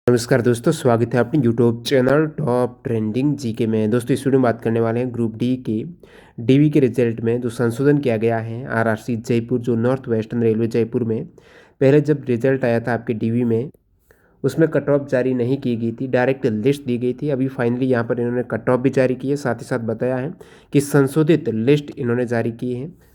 नमस्कार दोस्तों, स्वागत है अपने YouTube channel top trending GK में। दोस्तों इस वीडियो में बात करने वाले हैं ग्रुप डी के डीवी के रिजल्ट में जो संशोधन किया गया है आरआरसी जयपुर, जो नॉर्थ वेस्टर्न रेलवे जयपुर में पहले जब रिजल्ट आया था आपके डीवी में, उसमें कट ऑफ जारी नहीं की गई थी, डायरेक्ट लिस्ट दी गई थी। अभी फाइनली यहाँ पर इन्होंने कट ऑफ भी जारी की है, साथ ही साथ बताया है कि संशोधित लिस्ट इन्होंने जारी की है।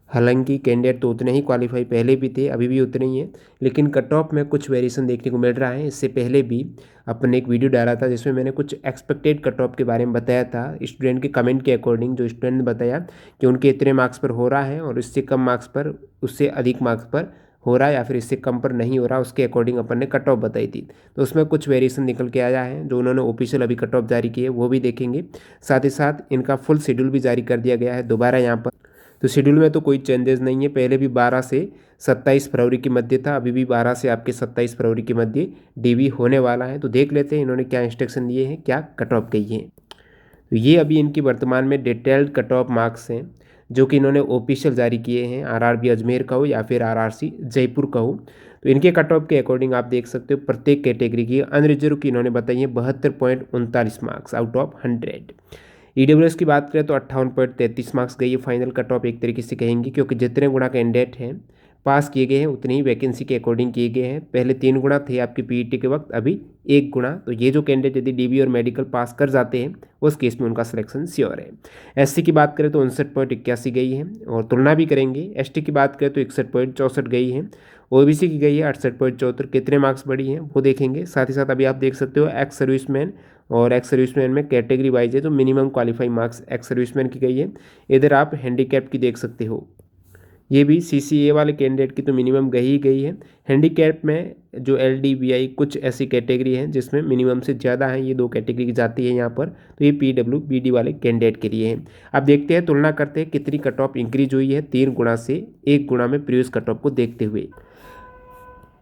हालांकि कैंडिडेट तो उतने ही क्वालिफाई पहले भी थे, अभी भी उतने ही हैं, लेकिन कट ऑफ में कुछ वेरिएशन देखने को मिल रहा है। इससे पहले भी अपने एक वीडियो डाला था जिसमें मैंने कुछ एक्सपेक्टेड कट ऑफ के बारे में बताया था। स्टूडेंट के कमेंट के अकॉर्डिंग जो स्टूडेंट ने बताया कि उनके इतने मार्क्स पर हो रहा है और इससे कम मार्क्स पर, उससे अधिक मार्क्स पर हो रहा है या फिर इससे कम पर नहीं हो रहा, उसके अकॉर्डिंग अपन ने कट ऑफ बताई थी। तो उसमें कुछ वेरिएशन निकल के आया है, जो उन्होंने ऑफिशियल अभी कट ऑफ जारी की है वो भी देखेंगे। साथ ही साथ इनका फुल शेड्यूल भी जारी कर दिया गया है दोबारा यहाँ पर। तो शेड्यूल में तो कोई चेंजेस नहीं है, पहले भी 12 से 27 फरवरी के मध्य था, अभी भी 12 से आपके 27 फरवरी के मध्य डीवी होने वाला है। तो देख लेते हैं इन्होंने क्या इंस्ट्रक्शन दिए हैं, क्या कट ऑफ गई है। तो ये अभी इनकी वर्तमान में डिटेल्ड कट ऑफ मार्क्स हैं जो कि इन्होंने ऑफिशियल जारी किए हैं, आरआरबी अजमेर का हो या फिर आरआरसी जयपुर का हो। तो इनके कट ऑफ के अकॉर्डिंग आप देख सकते हो प्रत्येक कैटेगरी की अनरिजर्व की इन्होंने बताई है 72.39 मार्क्स आउट ऑफ 100। ईडब्ल्यूएस की बात करें तो 58.33 मार्क्स गई है फाइनल कट ऑफ, एक तरीके से कहेंगे, क्योंकि जितने गुणा कैंडिडेट हैं पास किए गए हैं उतनी ही वैकेंसी के अकॉर्डिंग किए गए हैं। पहले 3 गुणा थे आपके पीईटी के वक्त, अभी 1 गुणा। तो ये जो कैंडिडेट यदि डीबी और मेडिकल पास कर जाते हैं उस केस में उनका सिलेक्शन श्योर है। एससी की बात करें तो 59.81 गई है, और तुलना भी करेंगे एसटी की बात करें तो 61.64 गई है, ओबीसी की गई है 68.74। कितने मार्क्स बढ़ी हैं वो देखेंगे। साथ ही साथ अभी आप देख सकते हो एक्स सर्विसमैन, और एक्स सर्विसमैन में कैटेगरी वाइज है तो minimum qualify marks ex serviceman की गई है। इधर आप हैंडीकैप की देख सकते हो, ये भी सीसीए वाले कैंडिडेट की तो मिनिमम गई है। हैंडीकैप में जो एलडीबीआई कुछ ऐसी कैटेगरी हैं जिसमें मिनिमम से ज़्यादा है, ये 2 कैटेगरी की जाती है यहाँ पर। तो ये पीडब्ल्यूबीडी वाले कैंडिडेट के लिए है। अब देखते हैं, तुलना करते हैं कितनी कट ऑफ इंक्रीज हुई है 3 गुणा से 1 गुणा में प्रीवियस कट ऑफ को देखते हुए।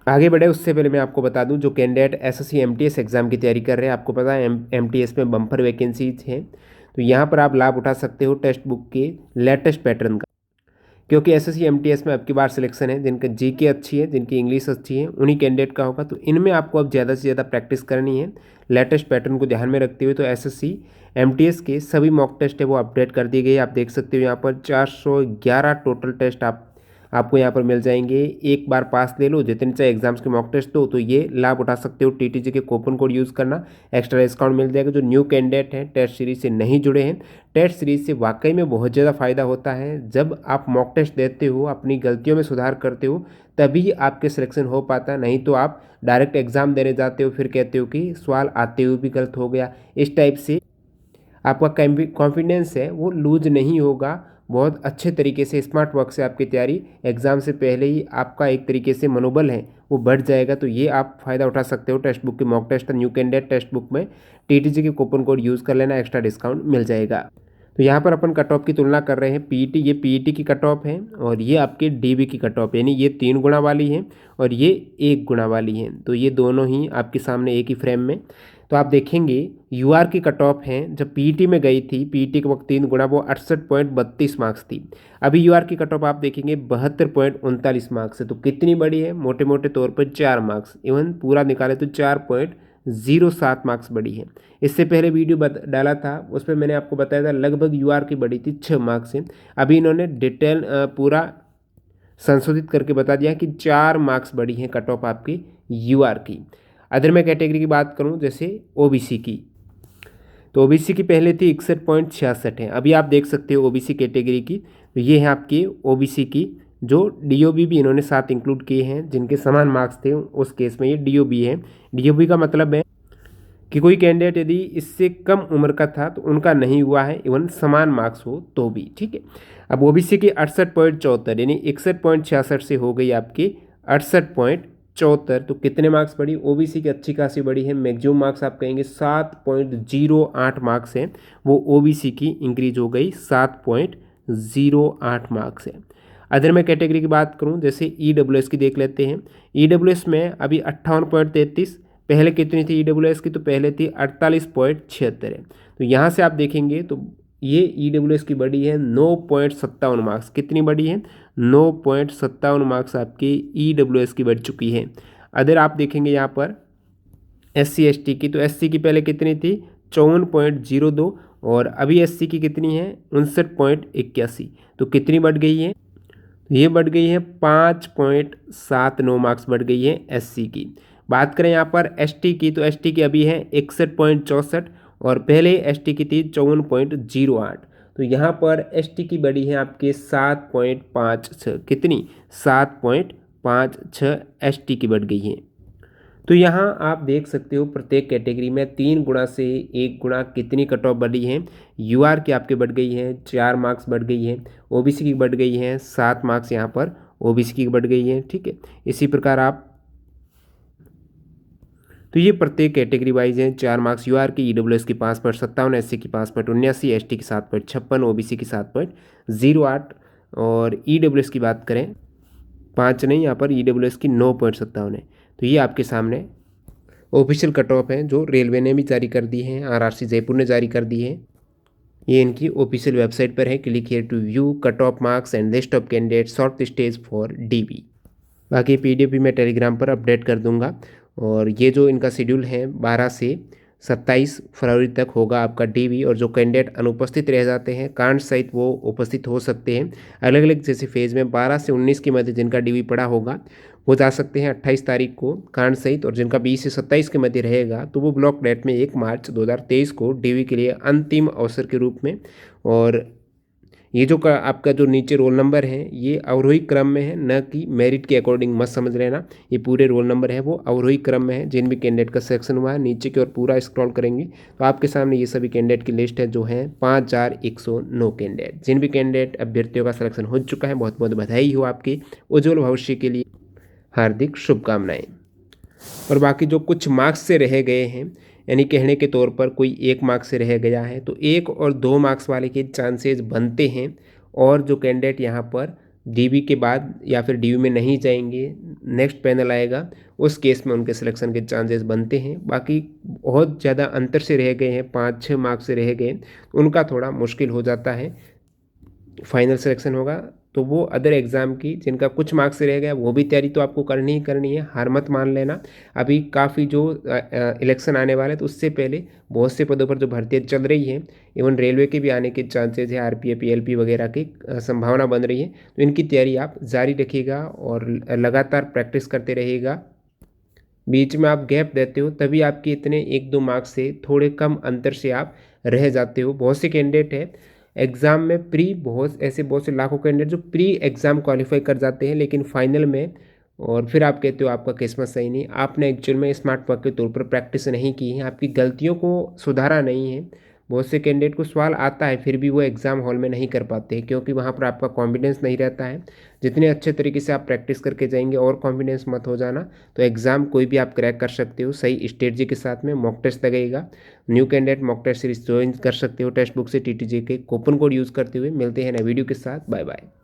आगे बढ़े उससे पहले मैं आपको बता दूं, जो कैंडिडेट एसएससी एमटीएस एग्जाम की तैयारी कर रहे हैं, आपको पता है एमटीएस में बम्पर वैकेंसीज हैं। तो यहाँ पर आप लाभ उठा सकते हो टेक्स्ट बुक के लेटेस्ट पैटर्न का, क्योंकि एसएससी एमटीएस में अब की बार सिलेक्शन है जिनका जीके अच्छी है, जिनकी इंग्लिश अच्छी है, उन्हीं कैंडिडेट का होगा। तो इनमें आपको अब ज़्यादा से ज़्यादा प्रैक्टिस करनी है लेटेस्ट पैटर्न को ध्यान में रखते हुए। तो एसएससी एमटीएस के सभी मॉक टेस्ट है वो अपडेट कर दिए गए। आप देख सकते हो यहाँ पर 411 टोटल टेस्ट आपको यहाँ पर मिल जाएंगे। एक बार पास ले लो, जितने चाहे एग्जाम्स के मॉक टेस्ट दो, तो ये लाभ उठा सकते हो। टीटीजी के कूपन कोड यूज़ करना, एक्स्ट्रा डिस्काउंट मिल जाएगा। जो न्यू कैंडिडेट हैं टेस्ट सीरीज से नहीं जुड़े हैं, टेस्ट सीरीज से वाकई में बहुत ज़्यादा फायदा होता है। जब आप मॉक टेस्ट देते हो, अपनी गलतियों में सुधार करते हो, तभी आपके सिलेक्शन हो पाता है। नहीं तो आप डायरेक्ट एग्जाम देने जाते हो, फिर कहते हो कि सवाल आते हुए भी गलत हो गया। इस टाइप से आपका कॉन्फिडेंस है वो लूज नहीं होगा। बहुत अच्छे तरीके से स्मार्ट वर्क से आपकी तैयारी एग्ज़ाम से पहले ही आपका एक तरीके से मनोबल है वो बढ़ जाएगा। तो ये आप फ़ायदा उठा सकते हो। टेक्स्ट बुक के mock test, new candidate Testbook में टीटीजी के कूपन कोड यूज़ कर लेना, एक्स्ट्रा डिस्काउंट मिल जाएगा। तो यहाँ पर अपन कट ऑफ की तुलना कर रहे हैं पीईटी, ये पीईटी की कट ऑफ है और ये आपके डीबी की कट ऑफ, यानी ये 3 गुणा वाली है और ये 1 गुणा वाली है। तो ये दोनों ही आपके सामने एक ही फ्रेम में। तो आप देखेंगे यूआर की कट ऑफ है, जब पीईटी में गई थी, पीईटी के वक्त 3 गुणा, वो 68.32 मार्क्स थी। अभी यूआर की कट ऑफ आप देखेंगे 72.39 मार्क्स है। तो कितनी बड़ी है? मोटे मोटे तौर पर 4 मार्क्स, इवन पूरा निकाले तो 4.07 मार्क्स बड़ी है। इससे पहले वीडियो डाला था उस पर मैंने आपको बताया था लगभग यूआर की बड़ी थी 6 मार्क्स है। अभी इन्होंने डिटेल पूरा संशोधित करके बता दिया कि 4 मार्क्स बड़ी हैं कट ऑफ आपकी यूआर की। अदर मैं कैटेगरी की बात करूं जैसे ओबीसी की, तो ओबीसी की पहले थी 61.66 है। अभी आप देख सकते हो ओबीसी कैटेगरी की, तो ये है आपकी ओबीसी की, जो डीओबी भी इन्होंने साथ इंक्लूड किए हैं। जिनके समान मार्क्स थे उस केस में ये डीओबी है। डीओबी का मतलब है कि कोई कैंडिडेट यदि इससे कम उम्र का था तो उनका नहीं हुआ है, इवन समान मार्क्स हो तो भी, ठीक है। अब ओबीसी की 68.74 यानी 61.66 से हो गई आपकी 68.74। तो कितने मार्क्स बढ़ी? ओबीसी की अच्छी खासी बढ़ी है। मैक्सिमम मार्क्स आप कहेंगे 7.08 मार्क्स है, वो ओबीसी की इंक्रीज हो गई 7.08 मार्क्स है। अदर मैं कैटेगरी की बात करूं जैसे ईडब्ल्यूएस की देख लेते हैं। ईडब्ल्यूएस में अभी 58.33, पहले कितनी थी ईडब्ल्यूएस की? तो पहले थी 48.76 है। तो यहाँ से आप देखेंगे तो ये ईडब्ल्यूएस की बड़ी है 9.57 मार्क्स। कितनी बड़ी है? 9.57 मार्क्स आपकी ईडब्ल्यूएस की बढ़ चुकी है। अदर आप देखेंगे यहाँ पर SC/ST की, तो SC की पहले कितनी थी 54.02 और अभी SC की कितनी है 59.81। तो कितनी बढ़ गई है, ये बढ़ गई है 5.79 मार्क्स बढ़ गई है SC की। बात करें यहाँ पर ST की, तो ST की अभी है 61.64 और पहले ST की थी 54.08। तो यहाँ पर ST की बढ़ी है आपके 7.56, कितनी 7.56 ST की बढ़ गई है। तो यहाँ आप देख सकते हो प्रत्येक कैटेगरी में 3 गुना से 1 गुना कितनी कट ऑफ बढ़ी है। UR की आपके बढ़ गई है 4 मार्क्स बढ़ गई है, OBC की बढ़ गई है 7 मार्क्स यहाँ पर OBC की बढ़ गई है, ठीक है। इसी प्रकार आप, तो ये प्रत्येक कैटेगरी वाइज है। 4 मार्क्स UR की, EWS की 5.57, SC की 5.79, ST की 7.56, OBC की 7.08 और EWS की बात करें 5 नहीं, यहाँ पर EWS की 9.57 है। तो ये आपके सामने ऑफिशियल कट ऑफ है जो रेलवे ने भी जारी कर दी है, RRC जयपुर ने जारी कर दी है। ये इनकी ऑफिशियल वेबसाइट पर है। Click here to view cut off marks and list of candidate short stage for DB। बाकी PDF भी मैं टेलीग्राम पर अपडेट कर दूंगा। और ये जो इनका शेड्यूल है 12 से 27 फरवरी तक होगा आपका DB, और जो कैंडिडेट अनुपस्थित रह जाते हैं कारण सहित वो उपस्थित हो सकते हैं अलग अलग जैसे फेज़ में। 12 से 19 के मध्य जिनका DB पड़ा होगा वो जा सकते हैं 28 तारीख को कारण सहित, और जिनका 20 से 27 के मध्य रहेगा तो वो ब्लॉक डेट में 1 मार्च 2023 को DB के लिए अंतिम अवसर के रूप में। और ये जो आपका जो नीचे रोल नंबर है ये अवरोही क्रम में है, न कि मेरिट के अकॉर्डिंग मत समझ लेना। ये पूरे रोल नंबर है वो अवरोही क्रम में है। जिन भी कैंडिडेट का सिलेक्शन हुआ है नीचे की ओर पूरा स्क्रॉल करेंगे तो आपके सामने ये सभी कैंडिडेट की लिस्ट है जो है 5109 कैंडिडेट। जिन भी कैंडिडेट अभ्यर्थियों का सिलेक्शन हो चुका है बहुत बहुत बधाई हो, आपके उज्जवल भविष्य के लिए हार्दिक शुभकामनाएं। और बाकी जो कुछ मार्क्स से रह गए हैं, यानी कहने के तौर पर कोई 1 मार्क्स से रह गया है तो 1 और 2 मार्क्स वाले के चांसेस बनते हैं। और जो कैंडिडेट यहाँ पर DB के बाद या फिर DB में नहीं जाएंगे, नेक्स्ट पैनल आएगा, उस केस में उनके सिलेक्शन के चांसेस बनते हैं। बाकी बहुत ज़्यादा अंतर से रह गए हैं, 5-6 मार्क्स से रह गए, उनका थोड़ा मुश्किल हो जाता है। फाइनल सिलेक्शन होगा तो वो अदर एग्ज़ाम की जिनका कुछ मार्क्स से रह गया वो भी तैयारी तो आपको करनी ही करनी है, हार मत मान लेना। अभी काफ़ी जो इलेक्शन आने वाले तो उससे पहले बहुत से पदों पर जो भर्तियाँ चल रही हैं, इवन रेलवे के भी आने के चांसेस है, RPF PLP वगैरह की संभावना बन रही है। तो इनकी तैयारी आप जारी रखिएगा और लगातार प्रैक्टिस करते रहिएगा। बीच में आप गैप देते हो तभी आपके इतने 1-2 मार्क्स से थोड़े कम अंतर से आप रह जाते हो। बहुत से कैंडिडेट हैं एग्ज़ाम में बहुत से लाखों कैंडिडेट जो प्री एग्ज़ाम क्वालिफाई कर जाते हैं लेकिन फाइनल में, और फिर आप कहते हो आपका किस्मत सही नहीं, आपने एक्चुअल में स्मार्ट वर्क के तौर पर प्रैक्टिस नहीं की है, आपकी गलतियों को सुधारा नहीं है। बहुत से कैंडिडेट को सवाल आता है फिर भी वो एग्ज़ाम हॉल में नहीं कर पाते हैं क्योंकि वहाँ पर आपका कॉन्फिडेंस नहीं रहता है। जितने अच्छे तरीके से आप प्रैक्टिस करके जाएंगे और कॉन्फिडेंस मत हो जाना, तो एग्ज़ाम कोई भी आप क्रैक कर सकते हो सही स्ट्रेटजी के साथ में। मॉक टेस्ट लगेगा, new candidate mock test series join कर सकते हो टेक्स्ट बुक से TTJ के कूपन कोड यूज़ करते हुए। मिलते हैं नए वीडियो के साथ, बाय बाय।